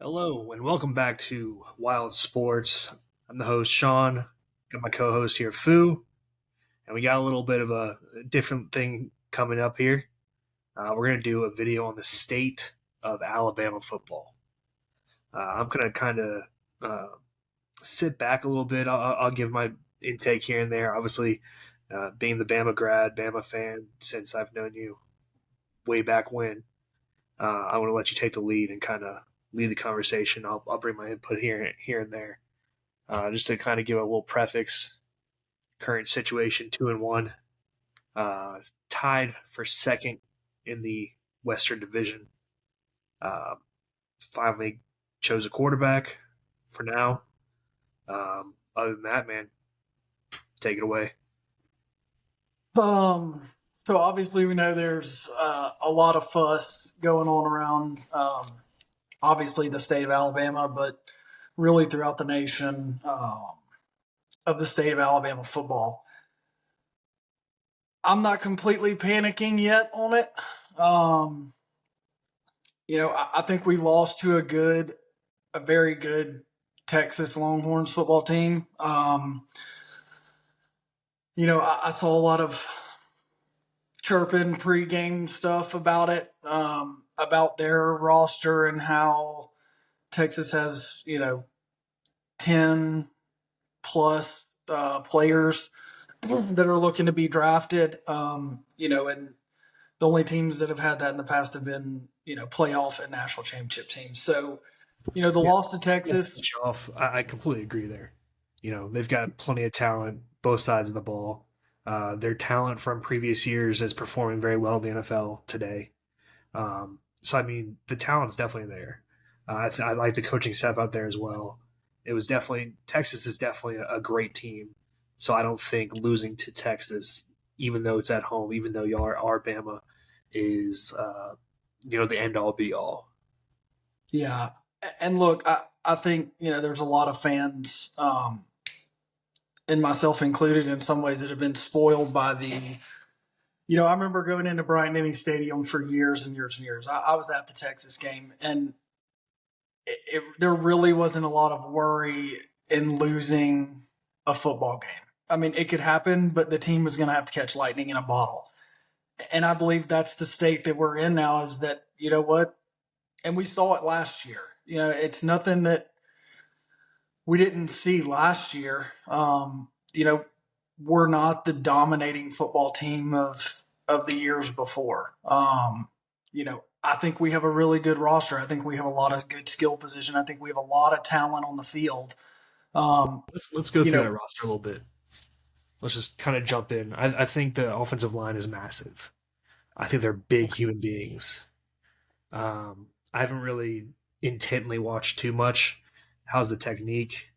Hello and welcome back to Wild Sports. I'm the host Sean. Got my co-host here, Fu, and we got a little bit of a different thing coming up here. We're going to do a video on the state of Alabama football. I'm going to kind of sit back a little bit. I'll give my intake here and there. Obviously, being the Bama grad, Bama fan since I've known you way back when, I want to let you take the lead and kind of lead the conversation. I'll bring my input here and there, just to kind of give a little prefix. Current situation, 2-1, tied for second in the Western Division. Finally chose a quarterback for now. Other than that, man, take it away. So obviously we know there's a lot of fuss going on around, obviously the state of Alabama, but really throughout the nation of the state of Alabama football. I'm not completely panicking yet on it. I think we lost to a very good Texas Longhorns football team. I saw a lot of chirping pregame stuff about it, about their roster and how Texas has, 10 plus players that are looking to be drafted, and the only teams that have had that in the past have been, playoff and national championship teams. So, the loss to Texas. Off, I completely agree there. They've got plenty of talent, both sides of the ball. Their talent from previous years is performing very well in the NFL today. So, I mean, the talent's definitely there. I like the coaching staff out there as well. Texas is definitely a great team. So I don't think losing to Texas, even though it's at home, even though y'all are Bama, is, the end all be all. Yeah. And look, I think, there's a lot of fans, and myself included in some ways, that have been spoiled by I remember going into Bryant Denny Stadium for years and years and years. I was at the Texas game, and there really wasn't a lot of worry in losing a football game. I mean, it could happen, but the team was going to have to catch lightning in a bottle. And I believe that's the state that we're in now, is that, you know what? And we saw it last year. It's nothing that we didn't see last year. We're not the dominating football team of the years before. I think we have a really good roster. I think we have a lot of good skill position. I think we have a lot of talent on the field. Let's go through that roster a little bit. Let's just kind of jump in. I think the offensive line is massive. I think they're big human beings. I haven't really intently watched too much. How's the technique?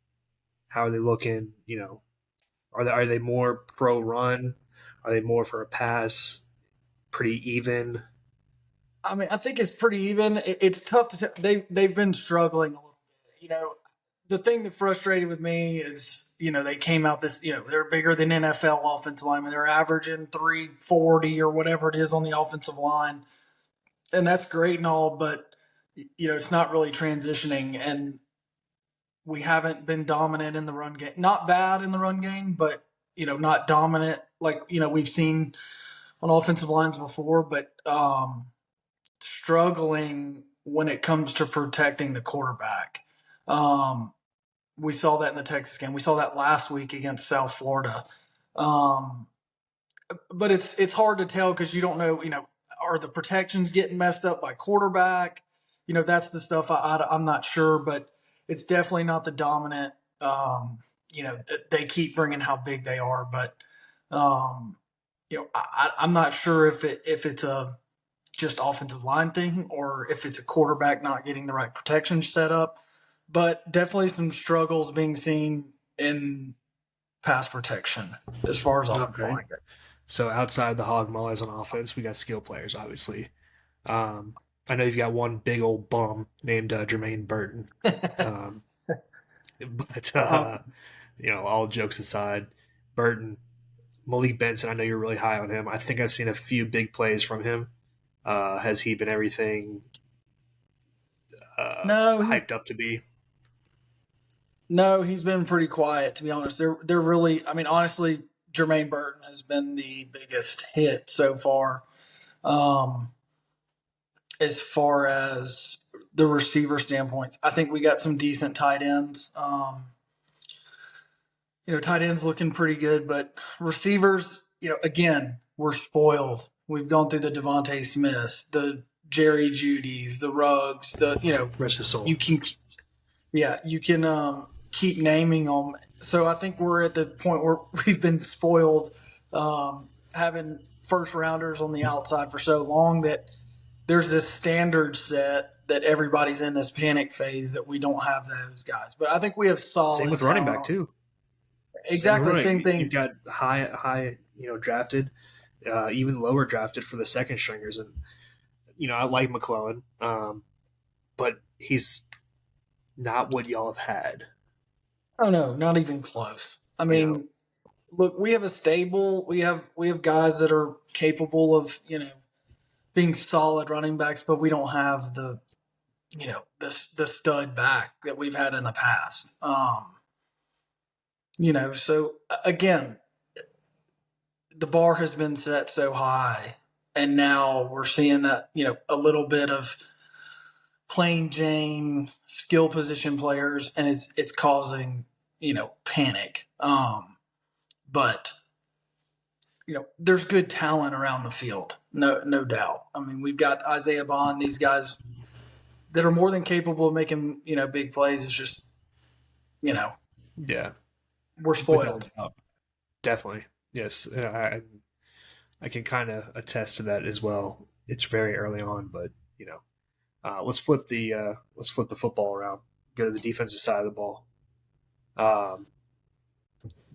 How are they looking? Are they more pro run? Are they more for a pass? Pretty even. I mean, I think it's pretty even. It's tough to tell. They've been struggling a little bit. The thing that frustrated with me is, they came out this, they're bigger than NFL offensive linemen. They're averaging 340 or whatever it is on the offensive line, and that's great and all, but it's not really transitioning, and we haven't been dominant in the run game. Not bad in the run game, but not dominant like we've seen on offensive lines before, but struggling when it comes to protecting the quarterback. We saw that in the Texas game. We saw that last week against South Florida. But it's hard to tell because you don't know, are the protections getting messed up by quarterback? That's the stuff I'm not sure, but it's definitely not the dominant. They keep bringing how big they are, but I'm not sure if it's a just offensive line thing or if it's a quarterback not getting the right protection set up. But definitely some struggles being seen in pass protection as far as offensive line goes. So outside the hog mollies on offense, we got skill players, obviously. I know you've got one big old bum named Jermaine Burton. But all jokes aside, Burton, Malik Benson, I know you're really high on him. I think I've seen a few big plays from him. Has he been everything No, hyped up to be. no, he's been pretty quiet, to be honest. They're really, I mean, honestly, Jermaine Burton has been the biggest hit so far. Um, as far as the receiver standpoints, I think we got some decent tight ends. Tight ends looking pretty good, but receivers, again, we're spoiled. We've gone through the Devontae Smiths, the Jerry Judys, the Ruggs, Rest his soul. you can, yeah, you can keep naming them. So I think we're at the point where we've been spoiled, having first rounders on the outside for so long that there's this standard set that everybody's in this panic phase that we don't have those guys. But I think we have Same solid with running talent back too. Same with Exactly, same running. You've thing. got high, drafted, even lower drafted for the second stringers, and I like McClellan, but he's not what y'all have had. Oh no, not even close. I You know, mean, look, we have a stable. We have guys that are capable of being solid running backs, but we don't have the stud back that we've had in the past. So again, the bar has been set so high, and now we're seeing that a little bit of plain Jane skill position players, and it's causing panic. But there's good talent around the field, no doubt. I mean, we've got Isaiah Bond, these guys that are more than capable of making big plays. It's just you know yeah, we're without spoiled. a doubt, definitely, yes. I can kind of attest to that as well. It's very early on, but let's flip the football around. Go to the defensive side of the ball. Um,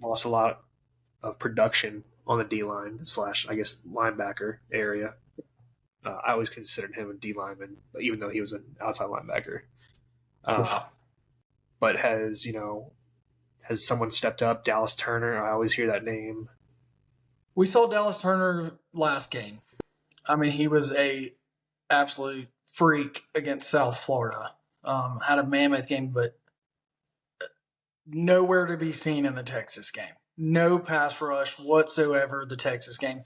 Lost a lot of production on the D line slash I guess linebacker area. I always considered him a D lineman, even though he was an outside linebacker. Um, Wow. but has someone stepped up? Dallas Turner. I always hear that name. We saw Dallas Turner last game. I mean, he was a absolute freak against South Florida. Had a mammoth game, but nowhere to be seen in the Texas game. No pass rush whatsoever. The Texas game.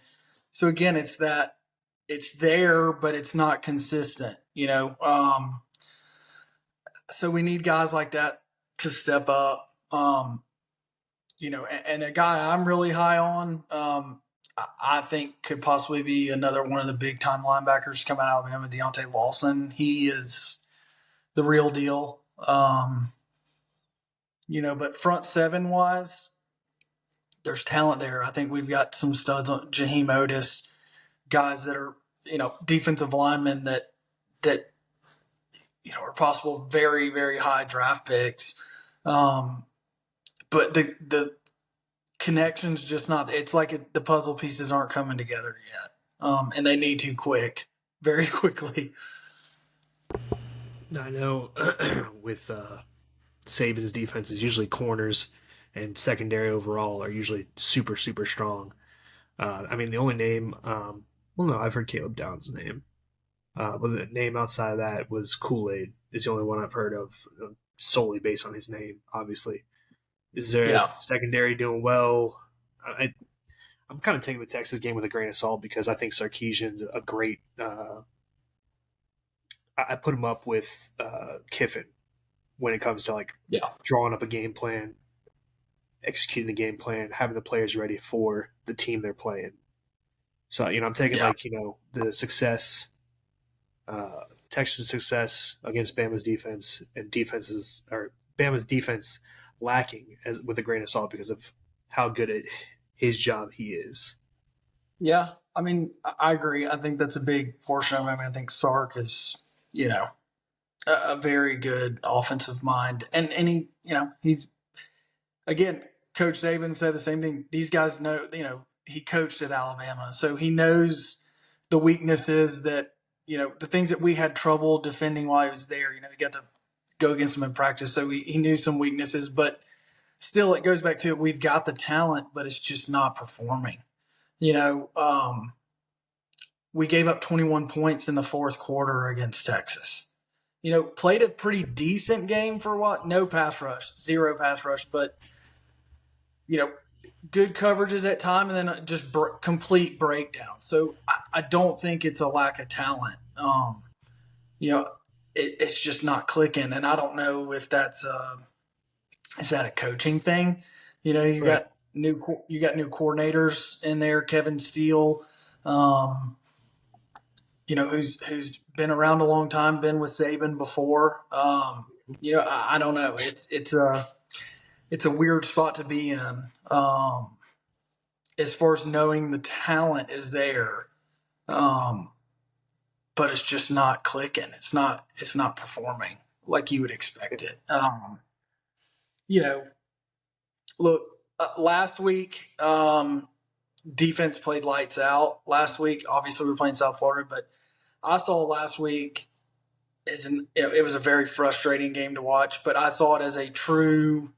So again, it's there, but it's not consistent. So we need guys like that to step up. And a guy I'm really high on, I think could possibly be another one of the big time linebackers coming out of Alabama, Deontay Lawson. He is the real deal. But front seven wise, there's talent there. I think we've got some studs on Jaheim Otis, guys that are, defensive linemen that are possible very, very high draft picks. But the connections just not. It's like the puzzle pieces aren't coming together yet, and they need to quick, very quickly. I know with Saban's defense is usually corners and secondary overall are usually super super strong. I mean, the only name, well, no, I've heard Caleb Downs' name, but the name outside of that was Kool Aid. Is the only one I've heard of solely based on his name. Obviously, is there Yeah, secondary doing well? I, I'm kind of taking the Texas game with a grain of salt because I think Sarkeesian's a great. I put him up with Kiffin when it comes to like yeah, drawing up a game plan, executing the game plan, having the players ready for the team they're playing. So I'm taking yeah, the success, Texas' success against Bama's defense and defenses or Bama's defense lacking as with a grain of salt because of how good at his job he is. yeah. I mean, I agree. I think that's a big portion of it. I mean, I think Sark is, a very good offensive mind, and he's again. Coach Saban said the same thing. These guys know, he coached at Alabama, so he knows the weaknesses that the things that we had trouble defending while he was there. He got to go against them in practice, so he knew some weaknesses. But still, it goes back to we've got the talent, but it's just not performing. You know, um, we gave up 21 points in the fourth quarter against Texas. played a pretty decent game for what? No pass rush, zero pass rush, but you know, good coverages at time, and then just complete breakdown. So I don't think it's a lack of talent. You know, it's just not clicking, and I don't know if that's is that a coaching thing. You Right. got new coordinators in there, Kevin Steele. Um, who's been around a long time, been with Saban before. I don't know. It's a weird spot to be in. As far as knowing the talent is there, um, but it's just not clicking. It's not performing like you would expect it. You know, look, last week defense played lights out. Last week, obviously, we were playing South Florida, but I saw last week it was a very frustrating game to watch. But I saw it as a true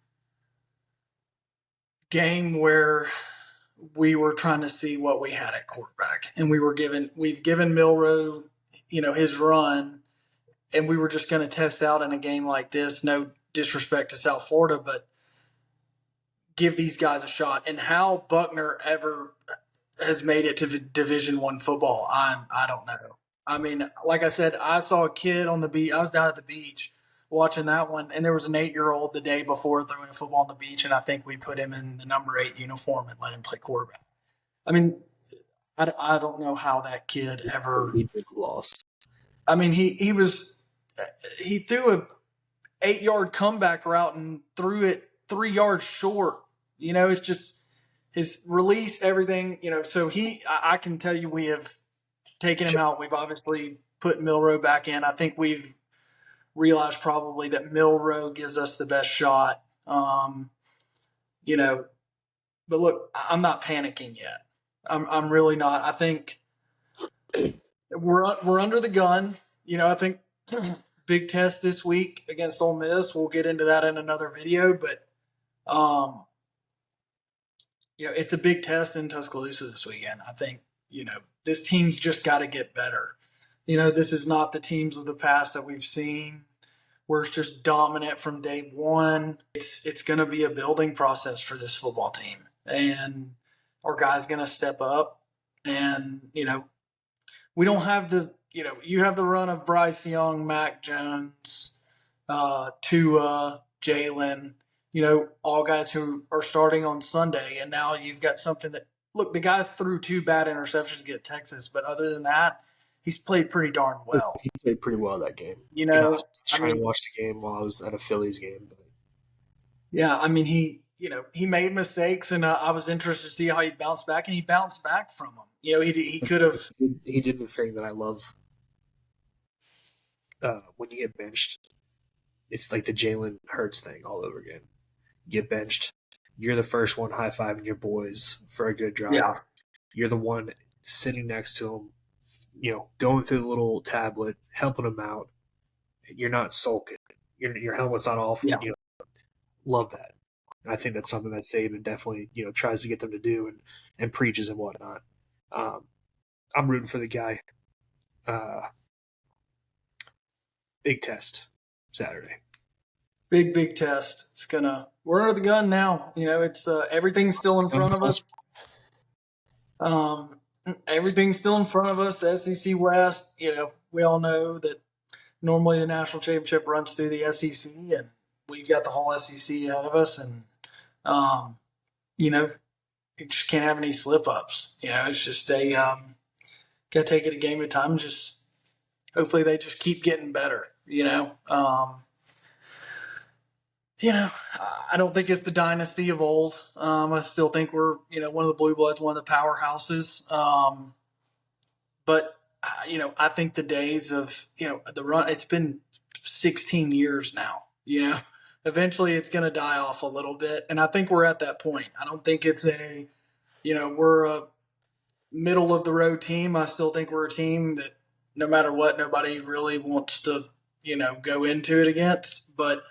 game where we were trying to see what we had at quarterback, and we've given Milrow, his run, and we were just going to test out in a game like this. No disrespect to South Florida, but give these guys a shot. And how Buckner ever has made it to Division One football, I don't know. I mean, like I said, I saw a kid on the beach. I was down at the beach watching that one, and there was an 8-year-old the day before throwing a football on the beach, and I think we put him in the number 8 uniform and let him play quarterback. I mean, I don't know how that kid ever. He did lost. I mean, he threw a 8-yard comeback route and threw it 3 yards short. It's just his release, everything. So I can tell you, we have taken him out. We've obviously put Milrow back in. I think we've realized probably that Milrow gives us the best shot. You know, but look, I'm not panicking yet. I'm really not. I think we're under the gun. I think big test this week against Ole Miss. We'll get into that in another video, but um, it's a big test in Tuscaloosa this weekend. I think this team's just got to get better. This is not the teams of the past that we've seen where it's just dominant from day one. It's going to be a building process for this football team, and our guys going to step up. And we don't have you have the run of Bryce Young, Mac Jones, Tua, Jalen, all guys who are starting on Sunday. And now you've got something that, look, the guy threw 2 bad interceptions against Texas, but other than that, he's played pretty darn well. He played pretty well that game. I was I trying to mean, watch the game while I was at a Phillies game, but yeah, I mean, he made mistakes, and I was interested to see how he'd bounce back, and he bounced back from them. He could have. he did the thing that I love. When you get benched, it's like the Jalen Hurts thing all over again. You get benched, you're the first one high fiving your boys for a good drive. Yeah. You're the one sitting next to them, going through the little tablet, helping them out. You're not sulking. Your helmet's not off. Yeah. Love that. And I think that's something that Saban definitely, tries to get them to do and preaches and whatnot. I'm rooting for the guy. Big test Saturday. Big test. We're under the gun now. It's everything's still in front of us. Everything's still in front of us. SEC West. We all know that normally the national championship runs through the SEC, and we've got the whole SEC ahead of us, and you just can't have any slip ups. It's just got to take it a game at a time. And just hopefully they just keep getting better. I don't think it's the dynasty of old. I still think we're one of the blue bloods, one of the powerhouses. But I think the days of the run. It's been 16 years now. Eventually it's going to die off a little bit, and I think we're at that point. I don't think it's we're a middle of the road team. I still think we're a team that no matter what, nobody really wants to go into it against. But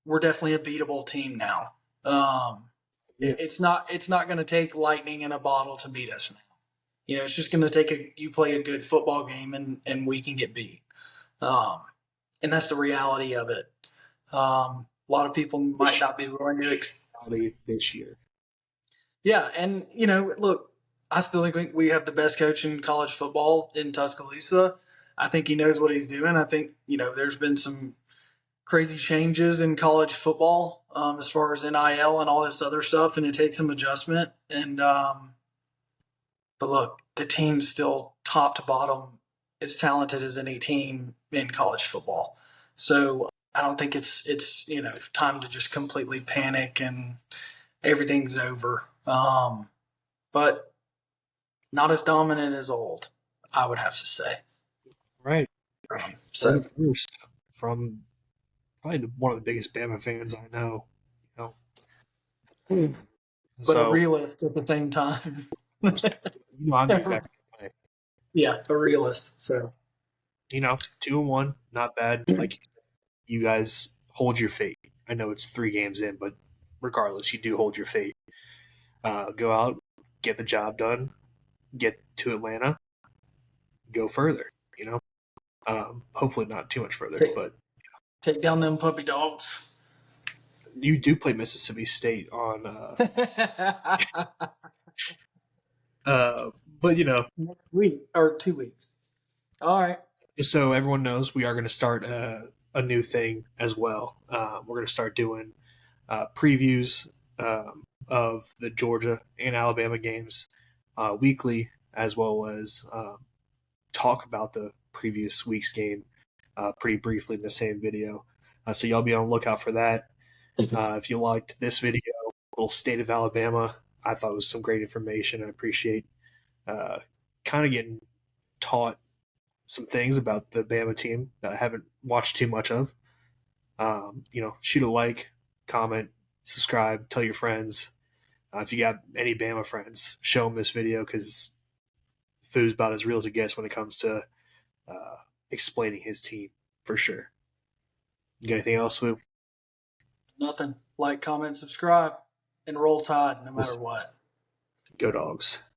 we're definitely a beatable team now. Yeah. It's not going to take lightning in a bottle to beat us now. It's just going to take you play a good football game and we can get beat. and that's the reality of it. A lot of people might not be willing to. This year. Yeah, and look, I still think we have the best coach in college football in Tuscaloosa. I think he knows what he's doing. I think there's been some crazy changes in college football as far as NIL and all this other stuff, and it takes some adjustment. And but look, the team's still top to bottom as talented as any team in college football. So I don't think it's time to just completely panic and everything's over. But not as dominant as old, I would have to say. Right. Heard So, it first from probably one of the biggest Bama fans I know. You know, but a so realist at the same time. I'm the exact same way. Yeah, a realist. So, 2-1, not bad. Like you guys hold your fate. I know it's 3 games in, but regardless, you do hold your fate. Go out, get the job done, get to Atlanta, go further. You know, hopefully not too much further, take, but take down them puppy dogs. you do play Mississippi State on. But Next week or 2 weeks. All right. just so everyone knows, we are going to start a new thing as well. We're going to start doing previews of the Georgia and Alabama games weekly, as well as talk about the previous week's game pretty briefly in the same video. So y'all be on the lookout for that. If you liked this video, little state of Alabama, I thought it was some great information. I appreciate kind of getting taught some things about the Bama team that I haven't watched too much of. Shoot a like, comment, subscribe, tell your friends. If you got any Bama friends, show them this video because Foo's about as real as it gets when it comes to explaining his team for sure. You got anything else, Foo? Nothing. Like, comment, subscribe, and roll tide no matter what. Go Dogs.